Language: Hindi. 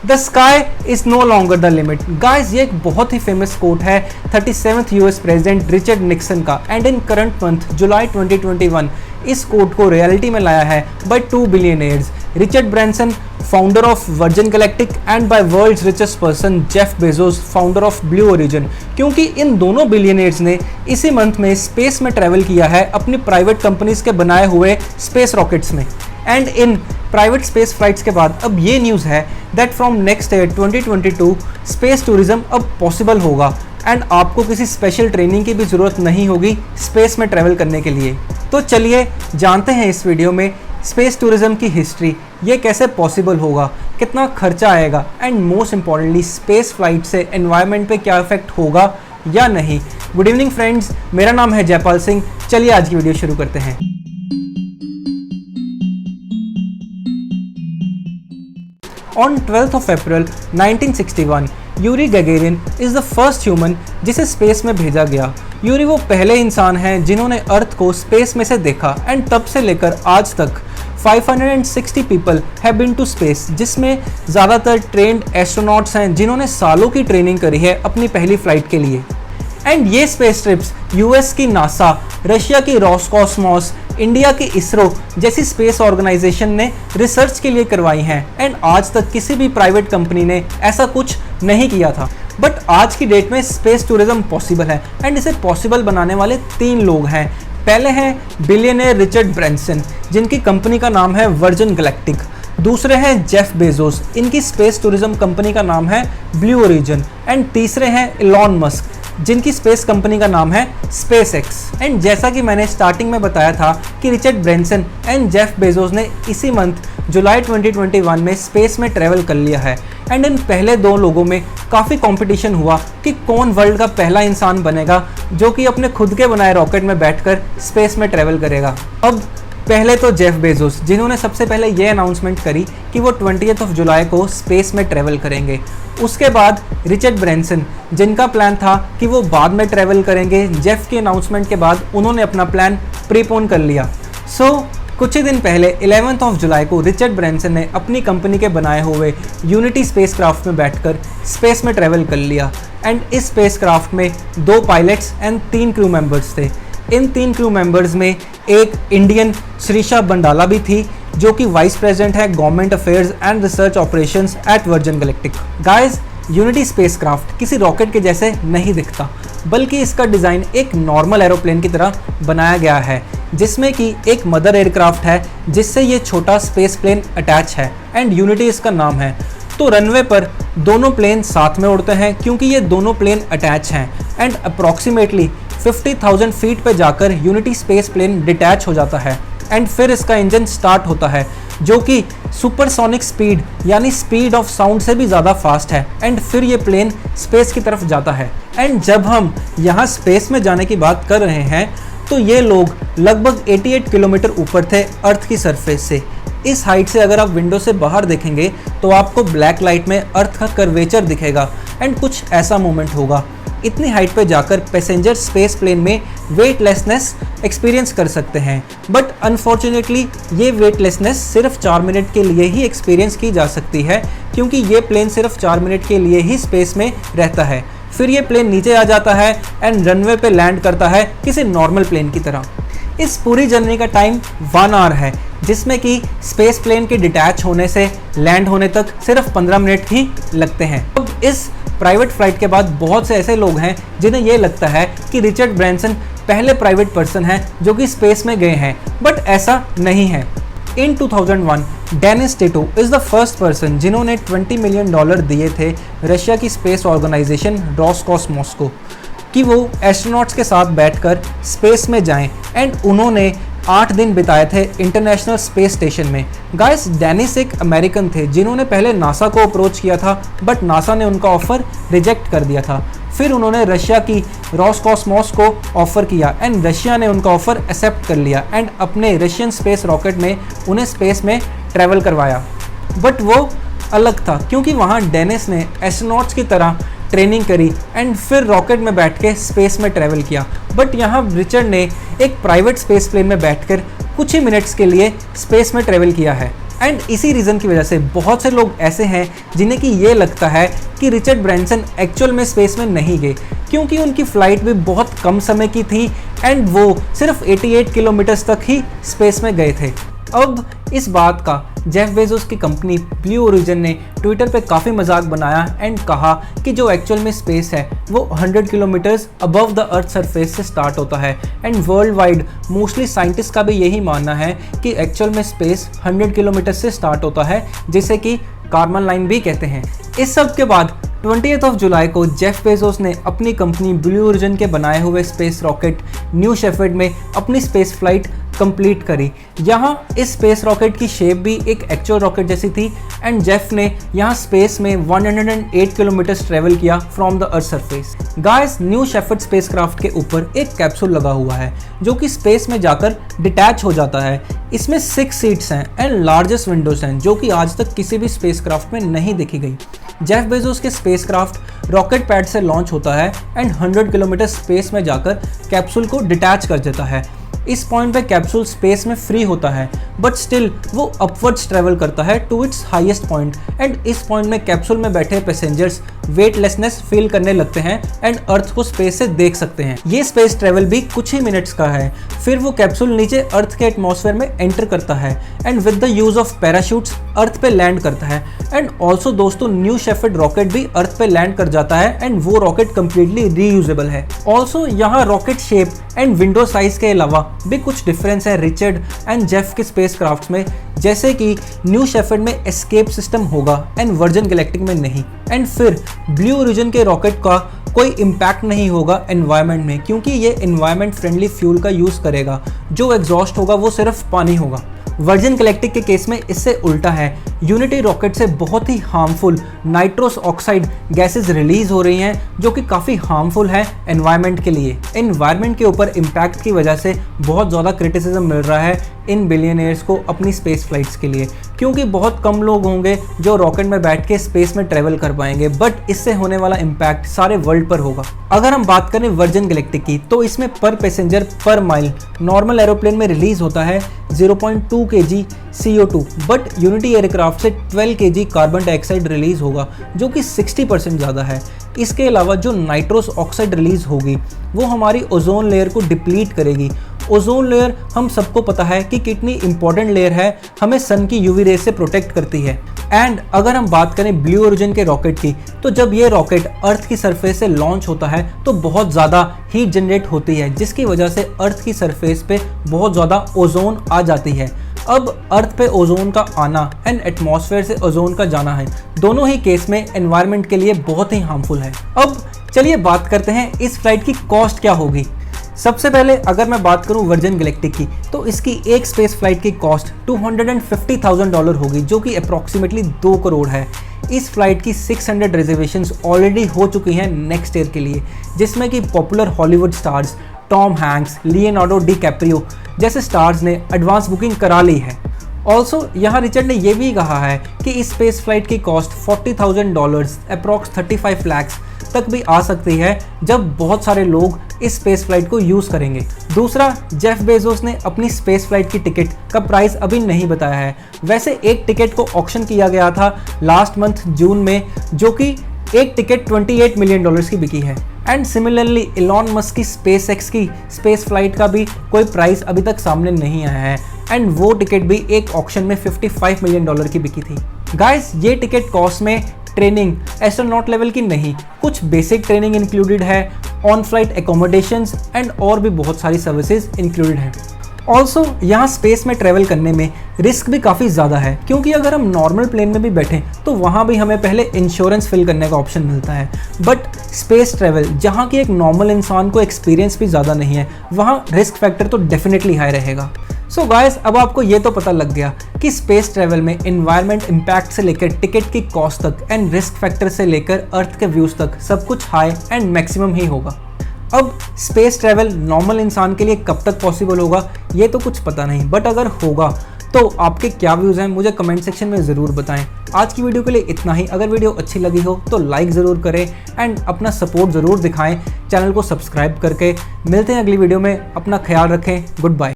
The sky is no longer the limit. Guys, ये एक बहुत ही फेमस कोट है 37th US president Richard Nixon का, and in current month July 2021 इस कोट को रियलिटी में लाया है by 2 billionaires, Richard Branson founder of Virgin Galactic and by world's richest person Jeff Bezos founder of Blue Origin, क्योंकि इन दोनों बिलियनियर्स ने इसी मंथ में स्पेस में ट्रैवल किया है अपनी प्राइवेट कंपनीज के बनाए हुए स्पेस रॉकेट्स में। And in private space flights के बाद अब ये न्यूज़ है that from next year 2022 space tourism अब पॉसिबल होगा एंड आपको किसी स्पेशल ट्रेनिंग की भी ज़रूरत नहीं होगी स्पेस में ट्रैवल करने के लिए। तो चलिए जानते हैं इस वीडियो में स्पेस टूरिज्म की हिस्ट्री, ये कैसे पॉसिबल होगा, कितना खर्चा आएगा and most importantly space flight से एनवायरनमेंट पे क्या इफेक्ट होगा या नहीं। गुड इवनिंग फ्रेंड्स, मेरा नाम है जयपाल सिंह। चलिए आज की वीडियो शुरू करते हैं। On 12th of April 1961, Yuri Gagarin is the first human जिसे स्पेस में भेजा गया। यूरी वो पहले इंसान हैं जिन्होंने अर्थ को स्पेस में से देखा एंड तब से लेकर आज तक 560 people have been to space, जिसमें ज़्यादातर ट्रेंड एस्ट्रोनॉट्स हैं जिन्होंने सालों की ट्रेनिंग करी है अपनी पहली फ्लाइट के लिए। एंड ये स्पेस ट्रिप्स यूएस की नासा, रशिया की रोसकॉस्मोस, इंडिया की इसरो जैसी स्पेस ऑर्गेनाइजेशन ने रिसर्च के लिए करवाई हैं एंड आज तक किसी भी प्राइवेट कंपनी ने ऐसा कुछ नहीं किया था। बट आज की डेट में स्पेस टूरिज्म पॉसिबल है एंड इसे पॉसिबल बनाने वाले 3 लोग हैं। पहले हैं बिलियनियर रिचर्ड ब्रांसन, जिनकी कंपनी का नाम है वर्जिन गैलेक्टिक। दूसरे हैं जेफ बेजोस, इनकी स्पेस टूरिज्म कंपनी का नाम है ब्लू ओरिजिन। एंड तीसरे हैं इलॉन मस्क, जिनकी स्पेस कंपनी का नाम है स्पेस एक्स। एंड जैसा कि मैंने स्टार्टिंग में बताया था कि Richard Branson and Jeff Bezos ने इसी मंथ जुलाई 2021 में स्पेस में ट्रैवल कर लिया है। एंड इन पहले 2 लोगों में काफ़ी कंपटीशन हुआ कि कौन वर्ल्ड का पहला इंसान बनेगा जो कि अपने खुद के बनाए रॉकेट में बैठकर स्पेस में ट्रैवल करेगा। अब पहले तो जेफ बेजोस, जिन्होंने सबसे पहले ये अनाउंसमेंट करी कि वो 20th of जुलाई को स्पेस में ट्रैवल करेंगे। उसके बाद रिचर्ड ब्रांसन, जिनका प्लान था कि वो बाद में ट्रैवल करेंगे। जेफ के अनाउंसमेंट के बाद उन्होंने अपना प्लान प्रीपोन कर लिया। कुछ ही दिन पहले 11th of जुलाई को रिचर्ड ब्रांसन ने अपनी कंपनी के बनाए हुए यूनिटी स्पेसक्राफ्ट में बैठकर स्पेस में ट्रैवल कर लिया। एंड इस स्पेसक्राफ्ट में 2 पायलट्स एंड 3 क्रू मेंबर्स थे। इन 3 क्रू मेंबर्स में एक इंडियन श्रीशा बंडाला भी थी, जो कि वाइस प्रेसिडेंट है government affairs and research operations at Virgin Galactic. Guys, unity spacecraft किसी रॉकेट के जैसे नहीं दिखता, बल्कि इसका डिज़ाइन एक नॉर्मल एरोप्लेन की तरह बनाया गया है, जिसमें कि एक मदर एयरक्राफ्ट है जिससे ये छोटा स्पेस प्लेन अटैच है एंड यूनिटी इसका नाम है। तो रनवे पर दोनों प्लेन साथ में उड़ते हैं क्योंकि ये दोनों प्लेन अटैच हैं। एंड अप्रॉक्सीमेटली 50,000 फीट पे जाकर यूनिटी स्पेस प्लेन डिटैच हो जाता है एंड फिर इसका इंजन स्टार्ट होता है, जो कि सुपरसोनिक स्पीड यानी स्पीड ऑफ साउंड से भी ज़्यादा फास्ट है। एंड फिर ये प्लेन स्पेस की तरफ जाता है। एंड जब हम यहाँ स्पेस में जाने की बात कर रहे हैं तो ये लोग लगभग 88 किलोमीटर ऊपर थे अर्थ की सरफेस से। इस हाइट से अगर आप विंडो से बाहर देखेंगे तो आपको ब्लैक लाइट में अर्थ का कर्वेचर दिखेगा एंड कुछ ऐसा मोमेंट होगा। इतनी हाइट पे जाकर पैसेंजर स्पेस प्लेन में वेटलेसनेस एक्सपीरियंस कर सकते हैं, बट अनफॉर्चुनेटली ये वेटलेसनेस सिर्फ 4 मिनट के लिए ही एक्सपीरियंस की जा सकती है, क्योंकि ये प्लेन सिर्फ 4 मिनट के लिए ही स्पेस में रहता है। फिर ये प्लेन नीचे आ जाता है एंड रनवे पे लैंड करता है किसी नॉर्मल प्लेन की तरह। इस पूरी जर्नी का टाइम 1 आवर है, जिसमें कि स्पेस प्लेन के डिटैच होने से लैंड होने तक सिर्फ 15 मिनट ही लगते हैं। अब इस प्राइवेट फ्लाइट के बाद बहुत से ऐसे लोग हैं जिन्हें ये लगता है कि रिचर्ड ब्रांसन पहले प्राइवेट पर्सन हैं जो कि स्पेस में गए हैं, बट ऐसा नहीं है। In 2001 Dennis Tito is the first person जिन्होंने $20 मिलियन दिए थे रशिया की स्पेस ऑर्गेनाइजेशन रोसकॉस्मोस को कि वो एस्ट्रोनॉट्स के साथ बैठकर स्पेस में जाएं। एंड उन्होंने 8 दिन बिताए थे इंटरनेशनल स्पेस स्टेशन में। गाइस, डेनिस एक अमेरिकन थे जिन्होंने पहले नासा को अप्रोच किया था, बट नासा ने उनका ऑफ़र रिजेक्ट कर दिया था। फिर उन्होंने रशिया की रोसकॉस्मोस को ऑफ़र किया एंड रशिया ने उनका ऑफ़र एक्सेप्ट कर लिया एंड अपने रशियन स्पेस रॉकेट में उन्हें स्पेस में ट्रैवल करवाया। बट वो अलग था क्योंकि वहाँ डेनिस ने एस्ट्रोनॉट्स की तरह ट्रेनिंग करी एंड फिर रॉकेट में बैठ के स्पेस में ट्रैवल किया। बट यहाँ रिचर्ड ने एक प्राइवेट स्पेस प्लेन में बैठकर कुछ ही मिनट्स के लिए स्पेस में ट्रैवल किया है एंड इसी रीज़न की वजह से बहुत से लोग ऐसे हैं जिन्हें कि ये लगता है कि रिचर्ड ब्रैंसन एक्चुअल में स्पेस में नहीं गए, क्योंकि उनकी फ़्लाइट भी बहुत कम समय की थी एंड वो सिर्फ 88 किलोमीटर्स तक ही स्पेस में गए थे। अब इस बात का जेफ बेजोस की कंपनी ब्लू ओरिजिन ने ट्विटर पे काफ़ी मजाक बनाया एंड कहा कि जो एक्चुअल में स्पेस है वो 100 kilometres above the earth surface से स्टार्ट होता है and world wide mostly scientist का भी यही मानना है कि एक्चुअल में स्पेस 100 किलोमीटर से स्टार्ट होता है, जिसे कि कार्बन लाइन भी कहते हैं। इस सब के बाद 20 जुलाई को जेफ बेजोस ने अपनी कंपनी ब्लू ओरिजिन के बनाए हुए स्पेस रॉकेट न्यू शेफर्ड में अपनी स्पेस फ्लाइट कंप्लीट करी। यहाँ इस स्पेस रॉकेट की शेप भी एक एक्चुअल रॉकेट जैसी थी एंड जेफ ने यहाँ स्पेस में 108 किलोमीटर्स ट्रेवल किया from the earth surface. Guys, new shepherd spacecraft के ऊपर एक कैप्सूल लगा हुआ है जो कि स्पेस में जाकर डिटैच हो जाता है। इसमें 6 सीट्स हैं एंड लार्जेस्ट विंडोज हैं जो कि आज तक किसी भी स्पेसक्राफ्ट में नहीं देखी गई। जेफ बेजोस के स्पेसक्राफ्ट रॉकेट पैड से लॉन्च होता है एंड 100 किलोमीटर स्पेस में जाकर कैप्सूल को डिटैच कर देता है। इस पॉइंट पे कैप्सूल स्पेस में फ्री होता है बट स्टिल वो अपवर्ड्स ट्रेवल करता है to its highest point and इस पॉइंट में कैप्सूल में बैठे पैसेंजर्स वेटलेसनेस फील करने लगते हैं एंड अर्थ को स्पेस से देख सकते हैं। ये स्पेस ट्रेवल भी कुछ ही मिनट्स का है, फिर वो कैप्सूल नीचे अर्थ के एटमॉस्फेयर में एंटर करता है and with the use of parachutes earth पे लैंड करता है एंड ऑल्सो दोस्तों न्यू शेफर्ड रॉकेट भी अर्थ पे लैंड कर जाता है एंड वो रॉकेट कम्प्लीटली रीयूजेबल है। ऑल्सो यहाँ rocket shape and window size के अलावा भी कुछ डिफरेंस है रिचर्ड एंड जेफ के स्पेसक्राफ्ट्स में, जैसे कि न्यू शेफर्ड में एस्केप सिस्टम होगा एंड वर्जिन गैलेक्टिक में नहीं। एंड फिर ब्लू ओरिजिन के रॉकेट का कोई इम्पैक्ट नहीं होगा एनवायरनमेंट में, क्योंकि ये एनवायरनमेंट फ्रेंडली फ्यूल का यूज़ करेगा। जो एग्जॉस्ट होगा वो सिर्फ पानी होगा। वर्जिन गैलेक्टिक के केस में इससे उल्टा है। यूनिटी रॉकेट से बहुत ही harmful nitrous oxide gases release हो रही हैं जो कि काफ़ी हार्मफुल है एनवायरनमेंट के लिए। एनवायरनमेंट के ऊपर इम्पैक्ट की वजह से बहुत ज़्यादा क्रिटिसिज्म मिल रहा है इन बिलियनियर्स को अपनी स्पेस फ्लाइट्स के लिए, क्योंकि बहुत कम लोग होंगे जो रॉकेट में बैठ के स्पेस में ट्रेवल कर पाएंगे, बट इससे होने वाला इम्पैक्ट सारे वर्ल्ड पर होगा। अगर हम बात करें वर्जिन गैलेक्टिक की तो इसमें पर passenger per mile normal aeroplane में रिलीज होता है 0.2 kg CO2, but unity aircraft से 12 kg कार्बन डाइऑक्साइड रिलीज होगा जो कि 60% ज़्यादा है। इसके अलावा जो नाइट्रोस ऑक्साइड रिलीज होगी वो हमारी ओजोन लेयर को डिप्लीट करेगी। ओजोन लेयर हम सबको पता है कि कितनी इंपॉर्टेंट लेयर है, हमें सन की यूवी रेज से प्रोटेक्ट करती है। एंड अगर हम बात करें ब्लू ओरिजिन के रॉकेट की तो जब ये रॉकेट अर्थ की सरफेस से लॉन्च होता है तो बहुत ज़्यादा हीट जनरेट होती है, जिसकी वजह से अर्थ की सरफेस पे बहुत ज़्यादा ओजोन आ जाती है। अब अर्थ पे ओजोन का आना एंड एटमॉस्फेयर से ओजोन का जाना है, दोनों ही केस में एनवायरनमेंट के लिए बहुत ही हार्मफुल है। अब चलिए बात करते हैं इस फ्लाइट की कॉस्ट क्या होगी। सबसे पहले अगर मैं बात करूं वर्जिन गैलेक्टिक की तो इसकी एक स्पेस फ्लाइट की कॉस्ट $250,000 होगी, जो कि अप्रॉक्सीमेटली 2 करोड़ है। इस फ्लाइट की 600 रिजर्वेशंस ऑलरेडी हो चुकी हैं नेक्स्ट ईयर के लिए, जिसमें कि popular Hollywood stars Tom Hanks, Leonardo DiCaprio जैसे स्टार्स ने एडवांस बुकिंग करा ली है। ऑल्सो यहाँ रिचर्ड ने यह भी कहा है कि इस स्पेस फ्लाइट की कॉस्ट $40,000 अप्रॉक्स 35 लाख तक भी आ सकती है जब बहुत सारे लोग इस स्पेस फ्लाइट को यूज़ करेंगे। दूसरा, जेफ बेजोस ने अपनी स्पेस फ्लाइट की टिकट का प्राइस अभी नहीं बताया है। वैसे एक टिकट को ऑक्शन किया गया था लास्ट मंथ जून में, जो कि एक टिकट $28 मिलियन की बिकी है। एंड सिमिलरली इलॉन मस्क की स्पेस एक्स की स्पेस फ्लाइट का भी कोई प्राइस अभी तक सामने नहीं आया है एंड वो टिकट भी एक ऑक्शन में $55 मिलियन की बिकी थी। गाइस, ये टिकट कॉस्ट में ट्रेनिंग एस्ट्रोनॉट लेवल की नहीं, कुछ बेसिक ट्रेनिंग इंक्लूडेड है, ऑन फ्लाइट एकोमोडेशंस एंड और भी बहुत सारी सर्विसेज इंक्लूडेड हैं। ऑल्सो यहाँ स्पेस में ट्रैवल करने में रिस्क भी काफ़ी ज़्यादा है, क्योंकि अगर हम नॉर्मल प्लेन में भी बैठें तो वहाँ भी हमें पहले इंश्योरेंस फिल करने का ऑप्शन मिलता है, बट स्पेस ट्रैवल जहाँ की एक नॉर्मल इंसान को एक्सपीरियंस भी ज़्यादा नहीं है, वहाँ रिस्क फैक्टर तो डेफिनेटली हाई रहेगा। सो गाइस, अब आपको ये तो पता लग गया कि स्पेस ट्रैवल में एनवायरनमेंट इम्पैक्ट से लेकर टिकट की कॉस्ट तक एंड रिस्क फैक्टर से लेकर अर्थ के व्यूज़ तक सब कुछ हाई एंड मैक्सिमम ही होगा। अब स्पेस ट्रैवल नॉर्मल इंसान के लिए कब तक पॉसिबल होगा ये तो कुछ पता नहीं, बट अगर होगा तो आपके क्या व्यूज़ हैं मुझे कमेंट सेक्शन में ज़रूर बताएं। आज की वीडियो के लिए इतना ही। अगर वीडियो अच्छी लगी हो तो लाइक ज़रूर करें एंड अपना सपोर्ट ज़रूर दिखाएं चैनल को सब्सक्राइब करके। मिलते हैं अगली वीडियो में, अपना ख्याल रखें, गुड बाय।